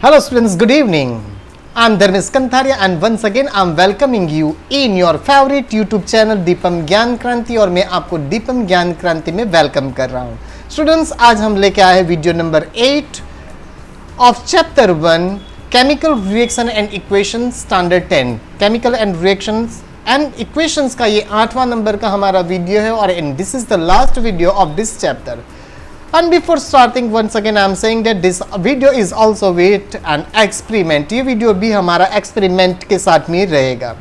Hello students, good evening. I'm Dharmesh Kantharia and once again I'm welcoming you in your favorite YouTube channel Deepam ज्ञान क्रांति और मैं आपको दीपम ज्ञान क्रांति में वेलकम कर रहा हूँ. स्टूडेंट्स, आज हम लेके आए हैं video number 8 of chapter 1 chemical reaction and equation standard 10. Chemical and reactions and equations का ये 8वां नंबर का हमारा वीडियो है और this is the last video of this chapter. And before starting, once again I am saying that this video is also with an experiment. ये video भी हमारा experiment के साथ में रहेगा.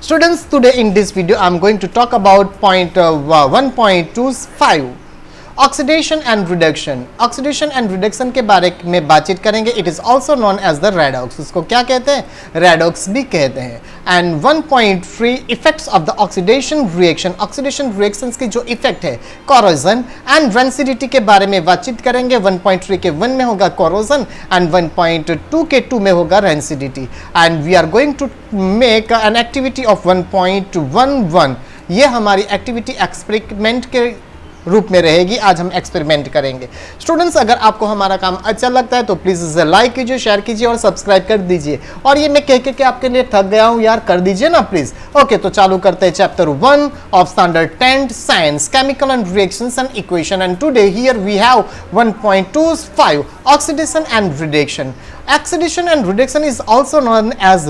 Students, today in this video I am going to talk about point 1.25 oxidation and reduction. Oxidation and reduction के बारे में बातचीत करेंगे. It is also known as the redox. इसको क्या कहते हैं? रेडॉक्स भी कहते हैं. And 1.3 effects of the oxidation reaction. Oxidation reactions की जो इफेक्ट है, कोरोजन एंड रेंसिडिटी के बारे में बातचीत करेंगे. 1.3 के 1 में होगा कोरोजन एंड 1.2 के 2 में होगा rancidity. And we are going to make an activity of 1.11. ये हमारी एक्टिविटी एक्सपेरिमेंट के रूप में रहेगी. आज हम एक्सपेरिमेंट करेंगे. स्टूडेंट्स, अगर आपको हमारा काम अच्छा लगता है तो प्लीज इसे लाइक कीजिए, शेयर कीजिए और सब्सक्राइब कर दीजिए. और ये मैं कह के आपके लिए थक गया हूं यार, कर दीजिए ना प्लीज. ओके, तो चालू करते हैं chapter 1 of standard 10 science chemical and reactions and equation. And today here we have 1.25 oxidation and reduction. Oxidation and reduction is also known as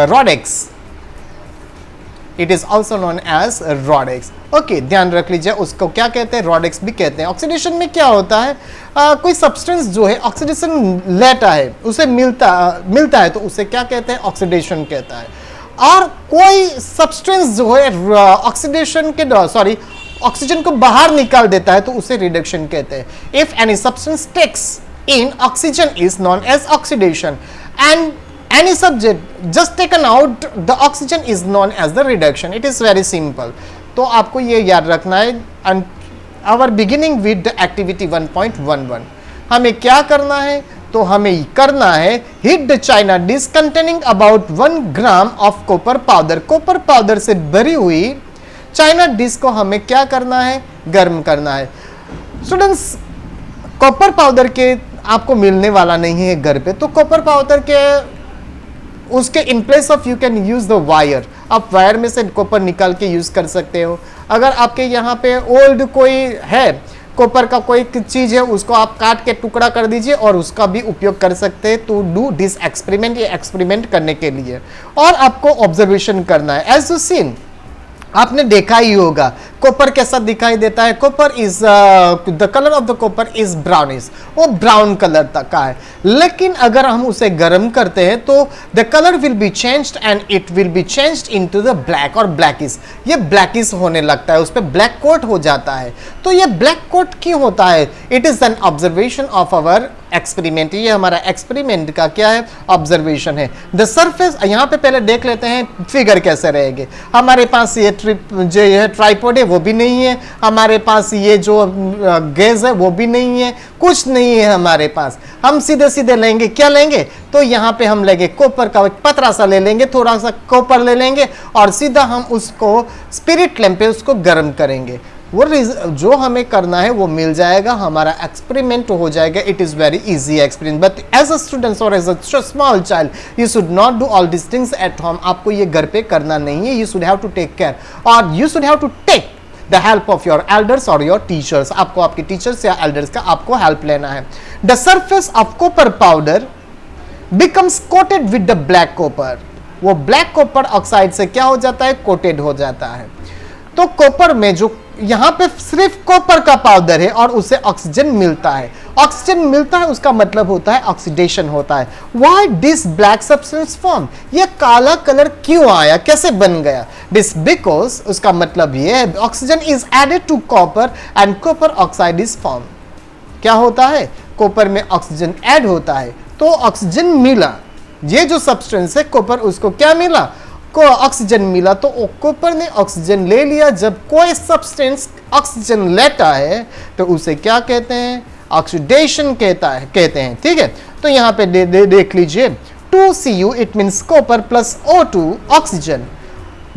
redox. It is also known as redox. Okay, ध्यान रख लीजिए, उसको क्या कहते हैं? रॉडेक्स भी कहते हैं. ऑक्सीडेशन में क्या होता है? कोई सब्सटेंस जो है ऑक्सीडेशन लेता है, उसे मिलता है तो उसे क्या कहते हैं? ऑक्सीडेशन कहता है. और कोई सब्सटेंस जो है ऑक्सीडेशन के ऑक्सीजन को बाहर निकाल देता है तो उसे रिडक्शन कहते हैं. If any substance takes in oxygen is known as oxidation and any subject just taken out the oxygen is known as the reduction. It is very simple. तो आपको ये याद रखना है. and our beginning with the activity 1.11. हमें क्या करना है? तो हमें करना है heat the china dish containing about 1 gram of copper powder. Copper powder से भरी हुई चाइना डिश को हमें क्या करना है? गर्म करना है. स्टूडेंट्स, कॉपर पाउडर के आपको मिलने वाला नहीं है घर पे, तो कॉपर पाउडर के उसके in place of you can use the wire. आप वायर में से कॉपर निकाल के यूज कर सकते हो. अगर आपके यहाँ पे ओल्ड कोई है कॉपर का कोई चीज है, उसको आप काट के टुकड़ा कर दीजिए और उसका भी उपयोग कर सकते हैं टू डू दिस एक्सपेरिमेंट. ये एक्सपेरिमेंट करने के लिए और आपको ऑब्जर्वेशन करना है. एज यू सीन, आपने देखा ही होगा कॉपर कैसा दिखाई देता है. Copper is the colour of the copper is brownish. वो ब्राउन कलर तक का है. लेकिन अगर हम उसे गर्म करते हैं तो the colour will be changed and it will be changed into the black और ब्लैकिश. ये ब्लैकिश होने लगता है, उस पर ब्लैक कोट हो जाता है. तो ये ब्लैक कोट क्यों होता है? It is an observation of our experiment. ये हमारा एक्सपेरिमेंट का क्या है? ऑब्जर्वेशन है. द सरफेस, यहाँ पे पहले देख लेते हैं फिगर कैसे रहेंगे. हमारे पास ये जो है ट्राइपॉड है वो भी नहीं है. हमारे पास ये जो गैस है वो भी नहीं है. कुछ नहीं है हमारे पास. हम सीधे सीधे लेंगे, क्या लेंगे? तो यहाँ पे हम लेंगे कॉपर का पतला सा ले लेंगे, थोड़ा सा कॉपर ले लेंगे और सीधा हम उसको स्पिरिट लैंप पे उसको गर्म करेंगे. वो जो हमें करना है वो मिल जाएगा, हमारा एक्सपेरिमेंट हो जाएगा. It is very easy experiment. But as a student और as a small child you should not do all this things at home. आपको ये घर पे करना नहीं है. You should have to take care और you should have to take the help of your elders और योर टीचर्स. आपको आपके टीचर्स या एल्डर्स का आपको हेल्प लेना है. The surface of copper powder becomes coated with the black copper. वो ब्लैक कॉपर ऑक्साइड से क्या हो जाता है? कोटेड हो जाता है. तो कॉपर में जो यहां पे सिर्फ कॉपर का पाउडर है और उसे ऑक्सीजन मिलता है. ऑक्सीजन मिलता है उसका मतलब होता है ऑक्सीडेशन होता है. Why this black substance form? ये काला कलर क्यों आया, कैसे बन गया? दिस बिकॉज उसका मतलब ये है oxygen is added to copper and copper oxide is form. क्या होता है? कॉपर में ऑक्सीजन ऐड होता है तो ऑक्सीजन मिला. ये जो सब्सटेंस है कॉपर, उसको क्या मिला? को ऑक्सीजन मिला. तो कॉपर ने ऑक्सीजन ले लिया. जब कोई सब्सटेंस ऑक्सीजन लेता है तो उसे क्या कहते हैं? ऑक्सीडेशन कहते हैं. ठीक है, तो यहाँ पे देख लीजिए 2Cu it means copper plus O2 oxygen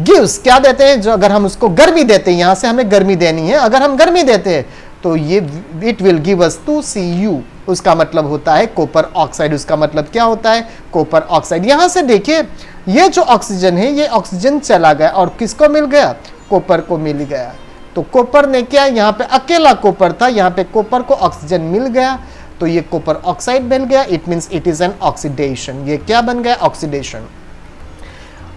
gives क्या देते हैं? जो अगर हम उसको गर्मी देते हैं, यहां से हमें गर्मी देनी है, अगर हम गर्मी देते हैं तो ये it will give us 2Cu उसका मतलब होता है कॉपर ऑक्साइड। उसका मतलब क्या होता है? Copper oxide. यहां से देखिए, ये जो ऑक्सीजन है, ये ऑक्सीजन चला गया और किसको मिल गया? कॉपर को मिल गया। तो कॉपर ने क्या, यहाँ पे अकेला कॉपर था, यहाँ पे कॉपर को ऑक्सीजन मिल गया, तो ये कॉपर ऑक्साइड बन गया। It means it is an oxidation. ये क्या बन गया? ऑक्सीडेशन।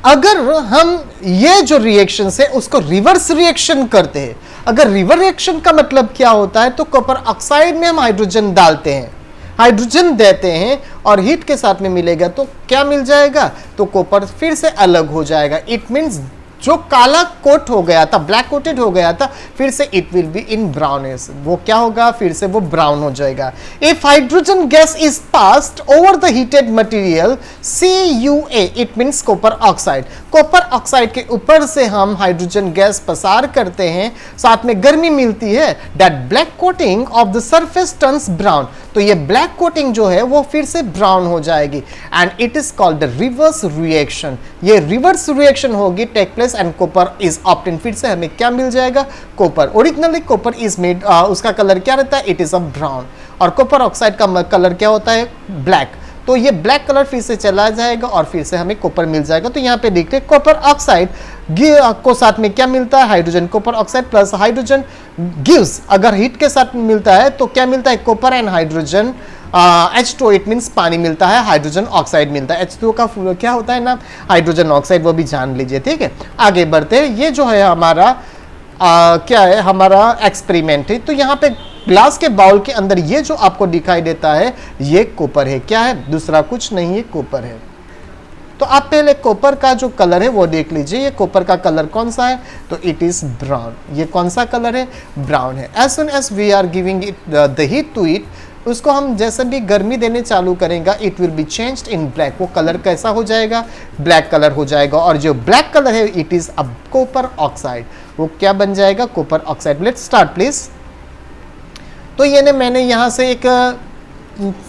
अगर हम ये जो रिएक्शन है उसको रिवर्स रिएक्शन करते हैं, अगर रिवर्स रिएक्शन का मतलब क्या होता है, तो कॉपर ऑक्साइड में हम हाइड्रोजन डालते हैं, हाइड्रोजन देते हैं और हीट के साथ में मिलेगा तो क्या मिल जाएगा? तो कॉपर फिर से अलग हो जाएगा। इट मींस जो काला कोट हो गया था, ब्लैक कोटेड हो गया था, फिर से it will be in brownish. वो क्या होगा? फिर से वो ब्राउन हो जाएगा। If hydrogen gas is passed over the heated material CuA, it means copper oxide. Copper oxide के ऊपर से हम हाइड्रोजन गैस पसार करते हैं, साथ में गर्मी मिलती है। That black coating of the surface turns brown, तो ये ब्लैक कोटिंग जो है वो फिर से ब्राउन हो जाएगी and it is called the reverse reaction. ये रिवर्स रिएक्शन होगी, take place and copper is obtain. फिर से हमें क्या मिल जाएगा? Copper. Originally copper is made, उसका कलर क्या रहता है? It is a brown. और कॉपर ऑक्साइड का कलर क्या होता है? ब्लैक। तो ये ब्लैक कलर फिर से चला जाएगा और फिर से हमें कॉपर मिल जाएगा। तो यहाँ पे देखते हैं कॉपर ऑक्साइड को साथ में क्या मिलता है? Hydrogen. Copper oxide plus hydrogen gives, अगर हीट के साथ मिलता है तो क्या मिलता है? Copper and hydrogen H2O, it means पानी मिलता है, हाइड्रोजन ऑक्साइड मिलता है। H2O का क्या होता है ना? हाइड्रोजन ऑक्साइड, वो भी जान लीजिए। ठीक है, आगे बढ़ते हैं। ये जो है हमारा क्या है? हमारा एक्सपेरिमेंट है। तो यहाँ पे ग्लास के बाउल के अंदर ये जो आपको दिखाई देता है, ये कॉपर है। क्या है? दूसरा कुछ नहीं है, कॉपर है। तो आप पहले कॉपर का जो कलर है वो देख लीजिए। ये कॉपर का कलर कौन सा है? तो इट इज ब्राउन। ये कौन सा कलर है? ब्राउन है। As soon as we are giving it the heat to it, उसको हम जैसे भी गर्मी देने चालू करेंगे, it will be changed in black. वो कलर कैसा हो जाएगा? ब्लैक कलर हो जाएगा। और जो ब्लैक कलर है, it is a copper oxide. वो क्या बन जाएगा? Copper oxide. Let's start please. तो ये मैंने यहाँ से एक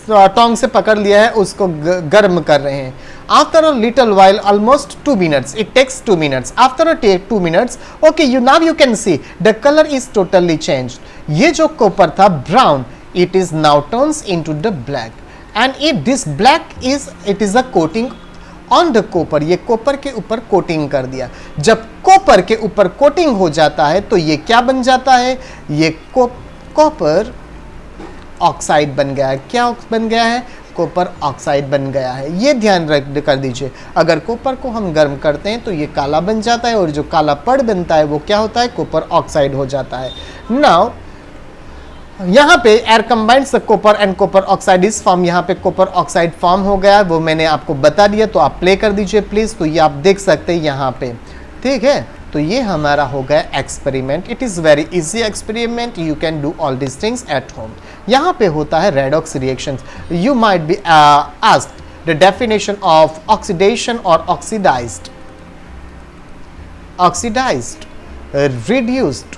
टोंग से पकड़ लिया है, उसको गर्म कर रहे हैं। After a little while, almost 2 minutes, it takes 2 minutes. After a 2 minutes, okay, now you can see the color is totally changed. ये जो कॉपर था brown, it is now turns into the black, and if this black is, it is a coating on the copper. ये copper के ऊपर coating कर दिया। जब copper के ऊपर कोटिंग हो जाता है तो ये क्या बन जाता है? ये कॉपर ऑक्साइड बन गया है। क्या बन गया है? कॉपर ऑक्साइड बन गया है। ये ध्यान कर दीजिए। अगर कॉपर को हम गर्म करते हैं तो ये काला बन जाता है और जो काला पड़ बनता है वो क्या होता है? कॉपर ऑक्साइड हो जाता है। नाउ यहाँ पे air combines the copper and copper oxide is form. यहाँ पे कॉपर ऑक्साइड फॉर्म हो गया, वो मैंने आपको बता दिया। तो आप प्ले कर दीजिए प्लीज। तो ये आप देख सकते हैं यहाँ पे। ठीक है, तो ये हमारा हो गया experiment. It is very easy experiment, you can do all this things at home. यहाँ पे होता है redox reaction. You might be asked the definition of oxidation और ऑक्सीडाइज्ड, रिड्यूस्ड।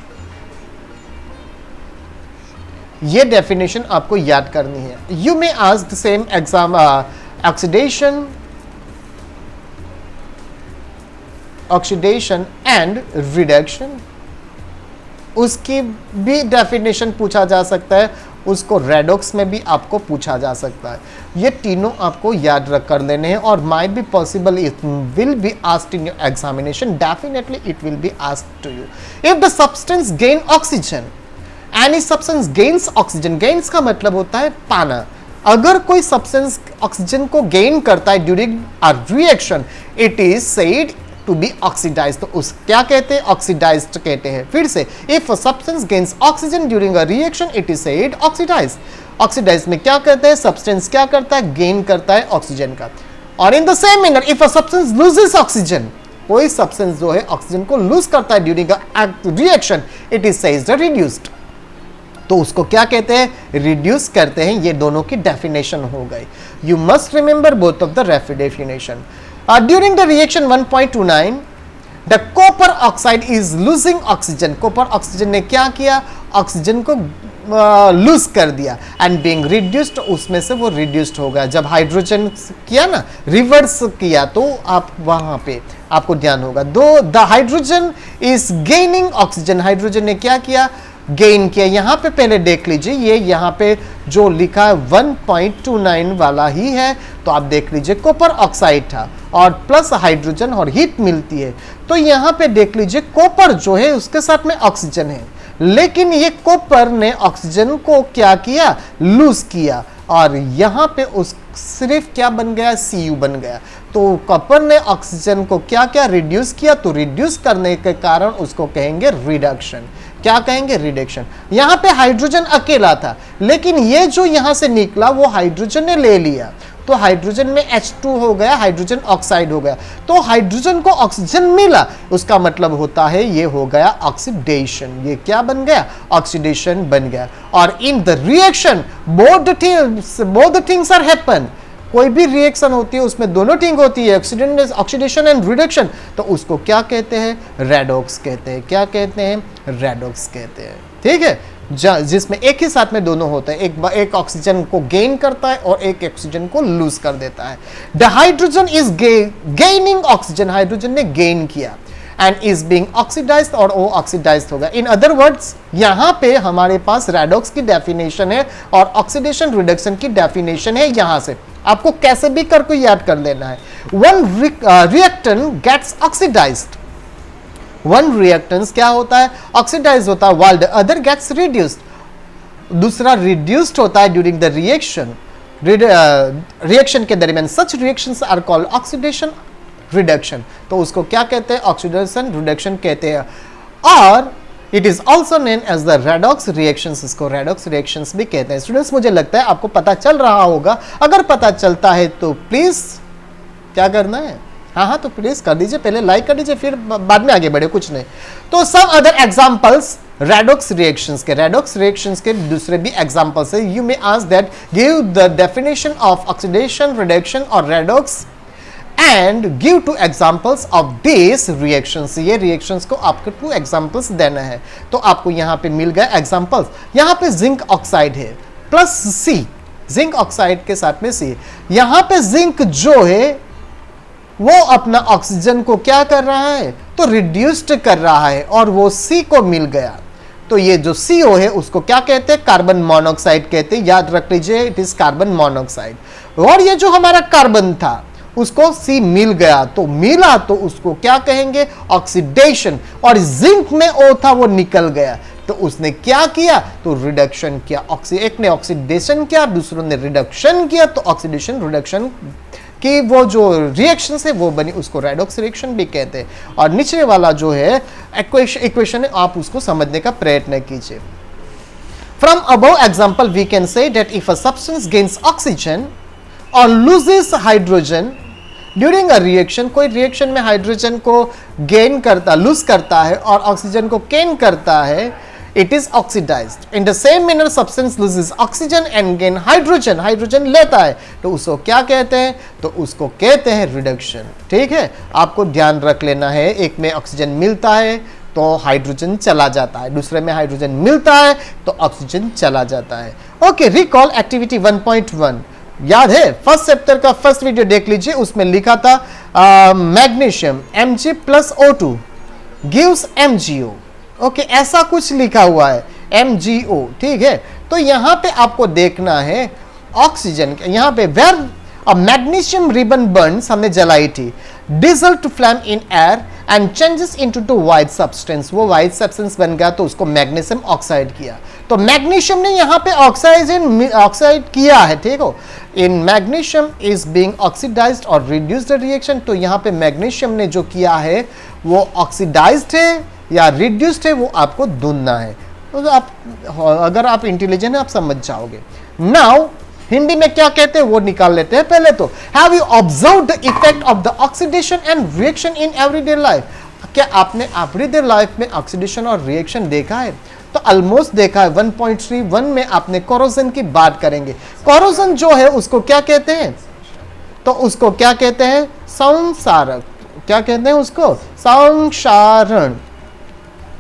ये डेफिनेशन आपको याद करनी है। You may ask the same exam oxidation and reduction, उसकी भी डेफिनेशन पूछा जा सकता है, उसको रेडॉक्स में भी आपको पूछा जा सकता है। ये तीनों आपको याद रख कर लेने हैं और might be possible it will be asked in your examination. Definitely it will be asked to you. If the substance gain oxygen, any substance gains oxygen, gains का मतलब होता है पाना। अगर कोई सब्सटेंस ऑक्सीजन को गेन करता है during a reaction, it is said to be oxidised. तो उस क्या कहते हैं? ऑक्सीडाइज्ड कहते हैं। फिर से, if a substance gains oxygen during a reaction, it is said oxidised. Oxidised में क्या कहते हैं? सब्सटेंस क्या करता है? गेन करता है ऑक्सीजन का। और in the same manner, if a substance loses oxygen, कोई सब्सटेंस जो है ऑक्सीजन को लूज करता है during a reaction, it is said reduced. तो उसको क्या कहते हैं? रिड्यूस करते हैं। ये दोनों की डेफिनेशन हो गई। You must remember both of the definition. During the reaction 1.29, the copper oxide is losing oxygen. Copper oxygen ने क्या किया? ऑक्सीजन को लूज कर दिया एंड बीइंग रिड्यूस्ड, उसमें से वो रिड्यूस्ड हो गया। जब हाइड्रोजन किया ना, रिवर्स किया, तो आप वहां पे आपको ध्यान होगा। दो the hydrogen is gaining oxygen, hydrogen ने क्या किया? गेन किया। यहां पे पहले देख लीजिए, ये यहां पे जो लिखा है 1.29 वाला ही है, तो आप देख लीजिए कॉपर ऑक्साइड था और प्लस हाइड्रोजन और हीट मिलती है। तो यहां पे देख लीजिए कॉपर जो है उसके साथ में ऑक्सीजन है, लेकिन ये कॉपर ने ऑक्सीजन को क्या किया, लूज किया, और यहां पे उस सिर्फ क्या बन गया, Cu बन गया। तो कॉपर ने ऑक्सीजन को क्या क्या रिड्यूस किया, तो रिड्यूस करने के कारण उसको कहेंगे रिडक्शन। क्या कहेंगे, रिडक्शन। यहां पे हाइड्रोजन अकेला था, लेकिन ये जो यहां से निकला वो हाइड्रोजन ने ले लिया, तो हाइड्रोजन में H2 हो गया, हाइड्रोजन ऑक्साइड हो गया। तो हाइड्रोजन को ऑक्सीजन मिला, उसका मतलब होता है ये हो गया ऑक्सीडेशन। ये क्या बन गया, ऑक्सीडेशन बन गया। और in the reaction both the things are happen. कोई भी रिएक्शन होती है उसमें दोनों थिंग होती है, ऑक्सीडेशन एंड रिडक्शन, तो उसको क्या कहते हैं, रेडॉक्स कहते हैं। क्या कहते हैं, रेडॉक्स कहते हैं। ठीक है, जिसमें एक ही साथ में दोनों होते हैं, एक ऑक्सीजन को गेन करता है और एक ऑक्सीजन को लूज कर देता है। The hydrogen is gaining oxygen, hydrogen ने गेन किया, एंड इज बीइंग ऑक्सीडाइज्ड, और वो ऑक्सीडाइज्ड होगा। इन अदर वर्ड्स यहां पे हमारे पास रेडॉक्स की डेफिनेशन है और ऑक्सीडेशन रिडक्शन की डेफिनेशन है। यहां से आपको कैसे भी करके याद कर लेना है। One reactant gets oxidised, one reactants क्या होता है, ऑक्सीडाइज होता है, while the other gets reduced, दूसरा रिड्यूस्ड होता है ड्यूरिंग द रिएक्शन, रिएक्शन के दरमियान। Such reactions are called oxidation reduction, तो उसको क्या कहते हैं, ऑक्सीडेशन रिडक्शन कहते हैं। और it is also name as the redox reactions, इसको रेडॉक्स रिएक्शंस भी कहते हैं। स्टूडेंट्स, मुझे लगता है आपको पता चल रहा होगा, अगर पता चलता है तो प्लीज क्या करना है, हाँ, तो प्लीज कर दीजिए, पहले लाइक कर दीजिए, फिर बाद में आगे बढ़े, कुछ नहीं। तो some other examples redox reactions के दूसरे भी एग्जांपल्स है। You may ask that give the definition of oxidation, reduction और redox and give 2 examples of this reactions. ये रिएक्शंस को आपको 2 एग्जांपल्स देना है। तो आपको यहां पे मिल गया एग्जांपल्स। यहां पे जिंक ऑक्साइड है प्लस C, जिंक ऑक्साइड के साथ में C। यहां पे जिंक जो है वो अपना ऑक्सीजन को क्या कर रहा है, तो रिड्यूस्ड कर रहा है, और वो C को मिल गया। तो ये जो CO है उसको क्या कहते हैं, कार्बन मोनोऑक्साइड कहते हैं। याद रख लीजिए, इट इज कार्बन मोनोऑक्साइड। और ये जो हमारा कार्बन था उसको C मिल गया, तो मिला तो उसको क्या कहेंगे, ऑक्सीडेशन। और जिंक में O था वो निकल गया, तो उसने क्या किया, तो रिडक्शन किया। एक ने ऑक्सीडेशन किया, दूसरों ने रिडक्शन किया, तो ऑक्सीडेशन रिडक्शन कि वो जो रिएक्शन है वो बनी, उसको रेडॉक्स रिएक्शन भी कहते हैं। और नीचे वाला जो है इक्वेशन है, आप उसको समझने का प्रयत्न कीजिए। From above example we can say that if a substance gains oxygen और loses hydrogen during a reaction, कोई रिएक्शन में हाइड्रोजन को गेन करता, लूज करता है और ऑक्सीजन को गेन करता है, it is oxidized. In the same manner substance loses oxygen and gain hydrogen, hydrogen लेता है, तो उसको क्या कहते हैं, तो उसको कहते हैं रिडक्शन। ठीक है, आपको ध्यान रख लेना है, एक में ऑक्सीजन मिलता है तो हाइड्रोजन चला जाता है, दूसरे में हाइड्रोजन मिलता है तो ऑक्सीजन चला जाता है। ओके, रिकॉल एक्टिविटी 1.1 याद है, फर्स्ट चैप्टर का फर्स्ट वीडियो देख लीजिए, उसमें लिखा था magnesium Mg plus O2 gives MgO। Okay, ऐसा कुछ लिखा हुआ है MgO। ठीक है, तो यहां पे आपको देखना है ऑक्सीजन, यहां पे where a magnesium ribbon burns, हमने जलाई थी, dissolve to flame in air and changes into to white substance, वो व्हाइट सब्सटेंस बन गया, तो उसको मैग्नीशियम ऑक्साइड किया। तो मैग्नीशियम ने यहां पे ऑक्साइड किया है। ठीक हो, इन मैग्नीशियम इज बीइंग ऑक्सीडाइज्ड और रिड्यूस्ड रिएक्शन, तो यहां पे मैग्नीशियम ने जो किया है वो ऑक्सीडाइज्ड है या रिड्यूस्ड है, वो आपको ढूंढना है। तो आप, अगर आप इंटेलिजेंट है, आप समझ जाओगे। नाउ हिंदी में क्या कहते हैं वो निकाल लेते हैं पहले। तो have you observed the effect of the oxidation and reaction in everyday life, क्या आपने एवरीडे लाइफ में ऑक्सीडेशन और रिएक्शन देखा है? तो ऑलमोस्ट देखा है। 1.31 में आपने कोरोजन की बात करेंगे। कोरोजन जो है उसको क्या कहते हैं, तो उसको क्या कहते हैं, संसारक। क्या कहते हैं उसको, संक्षारण।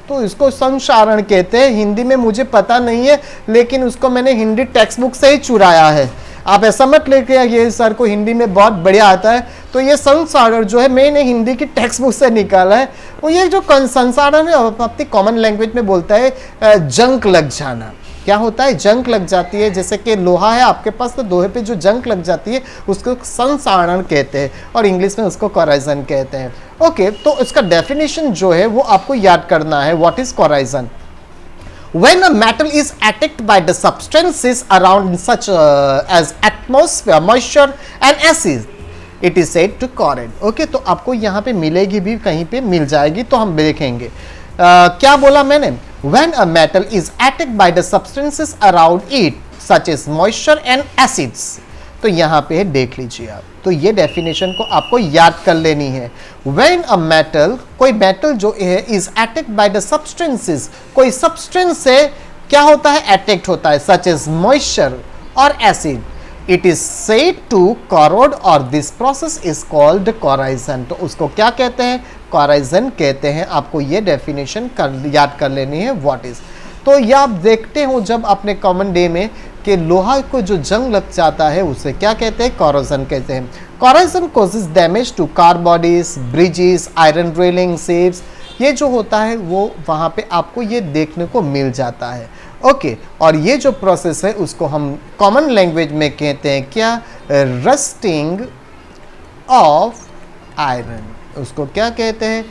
तो इसको संक्षारण कहते हैं। हिंदी में मुझे पता नहीं है, लेकिन उसको मैंने हिंदी टेक्स्ट बुक से ही चुराया है। आप ऐसा मत लेके ये सर को हिंदी में बहुत बढ़िया आता है, तो ये संसारण जो है मैंने हिंदी की टेक्स्ट बुक से निकाला है। वो ये जो संसारण है अपनी कॉमन लैंग्वेज में बोलता है जंग लग जाना। क्या होता है? जंग लग जाती है। जैसे कि लोहा है आपके पास, तो लोहे पे जो जंग लग जाती है उसको संसारण कहते हैं और इंग्लिश में उसको कोराइजन कहते हैं। ओके, तो इसका डेफिनेशन जो है वो आपको याद करना है। What is corrosion? When a metal is attacked by the substances around such as atmosphere, moisture and acid, it is said to corrode. Okay, तो आपको यहाँ पे मिलेगी भी, कहीं पे मिल जाएगी, तो हम देखेंगे। क्या बोला मैंने? When a metal is attacked by the substances around it, such as moisture and acids. तो यहाँ पे देख लीजिए आप, तो ये डेफिनेशन को आपको याद कर लेनी है। When a metal, कोई मेटल जो है is attacked by the substances, कोई सब्सटेंस से क्या होता है? अटैक्ट होता है, सच एज मॉइस्चर और acid, it is said to corrode और this process is called corrosion. तो उसको क्या कहते हैं? कोराइजन कहते हैं। आपको ये डेफिनेशन याद कर लेनी है। व्हाट इज, तो ये आप देखते हो जब अपने कॉमन डे में कि लोहा को जो जंग लग जाता है उसे क्या कहते हैं? कोरोजन कहते हैं। Corrosion causes damage to car bodies, bridges, iron railing, saves. ये जो होता है वो वहाँ पे आपको ये देखने को मिल जाता है। ओके, और ये जो प्रोसेस है उसको हम कॉमन लैंग्वेज में कहते हैं क्या? Rusting of iron. उसको क्या कहते हैं?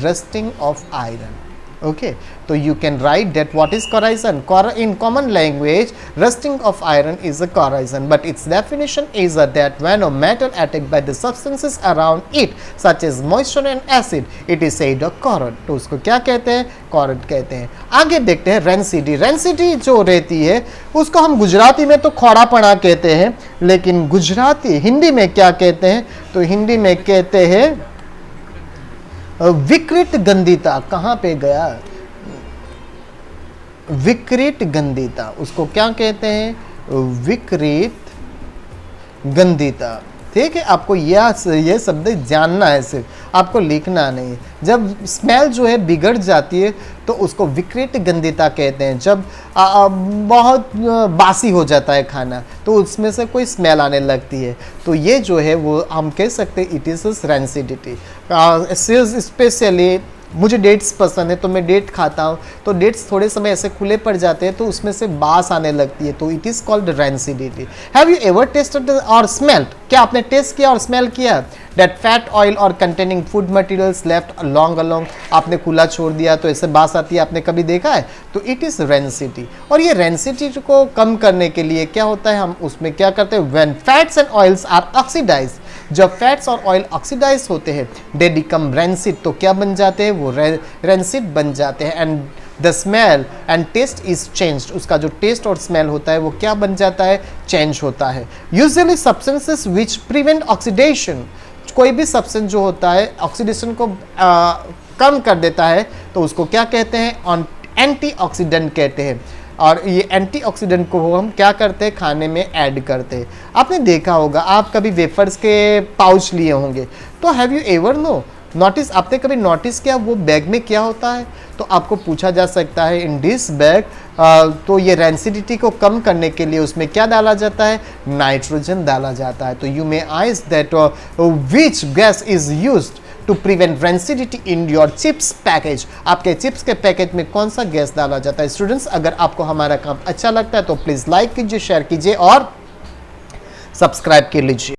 Rusting of iron. Okay, so you can write that what is corrosion. In common language, rusting of iron is a corrosion, but its definition is that when a metal attacked by the substances around it, such as moisture and acid, it is said to corrode. तो उसको क्या कहते हैं? corrode कहते हैं। आगे देखते हैं रेंसिटी। रेंसिटी जो रहती है उसको हम गुजराती में तो खोड़ापना कहते हैं, लेकिन गुजराती हिंदी में क्या कहते हैं? तो हिंदी में कहते हैं विकृत गंदिता। कहाँ पे गया? विकृत गंदिता, उसको क्या कहते हैं? विकृत गंदिता। ठीक है, आपको ये शब्द जानना है, सिर्फ आपको लिखना नहीं। जब स्मेल जो है बिगड़ जाती है तो उसको विकृत गंदिता कहते हैं। जब बहुत बासी हो जाता है खाना तो उसमें से कोई स्मेल आने लगती है, तो ये जो है वो हम कह सकते हैं इट इज़ रेंसिडिटी। स्पेशली मुझे डेट्स पसंद है तो मैं डेट खाता हूँ, तो डेट्स थोड़े समय ऐसे खुले पड़ जाते हैं तो उसमें से बास आने लगती है, तो it is called rancidity. Have you ever tested और स्मेल्ड? क्या आपने टेस्ट किया और स्मेल किया दैट फैट ऑयल और containing food materials left along, आपने खुला छोड़ दिया तो ऐसे बास आती है, आपने कभी देखा है? तो इट इज़ रेंसिटी। और ये रेंसिटी को कम करने के लिए क्या होता है, हम उसमें क्या करते हैं? When fats and oils are oxidised, जब फैट्स और ऑयल ऑक्सीडाइज होते हैं दे बिकम रेंसिड, तो क्या बन जाते हैं? वो रेंसिड बन जाते हैं। And the smell and taste is changed, उसका जो टेस्ट और स्मेल होता है वो क्या बन जाता है? चेंज होता है। Usually substances which prevent oxidation, कोई भी सब्सटेंस जो होता है ऑक्सीडेशन को कम कर देता है तो उसको क्या कहते हैं? एंटीऑक्सीडेंट कहते हैं। और ये एंटीऑक्सीडेंट को हम क्या करते हैं? खाने में ऐड करते हैं। आपने देखा होगा, आप कभी वेफर्स के पाउच लिए होंगे, तो हैव यू एवर नोटिस, आपने कभी नोटिस किया वो बैग में क्या होता है? तो आपको पूछा जा सकता है इन दिस बैग, तो ये रेंसिडिटी को कम करने के लिए उसमें क्या डाला जाता है? नाइट्रोजन डाला जाता है। तो you may ask that which gas is used to prevent rancidity in your chips package, आपके चिप्स के पैकेज में कौन सा गैस डाला जाता है? स्टूडेंट्स, अगर आपको हमारा काम अच्छा लगता है तो प्लीज़ लाइक कीजिए, शेयर कीजिए और सब्सक्राइब कर लीजिए।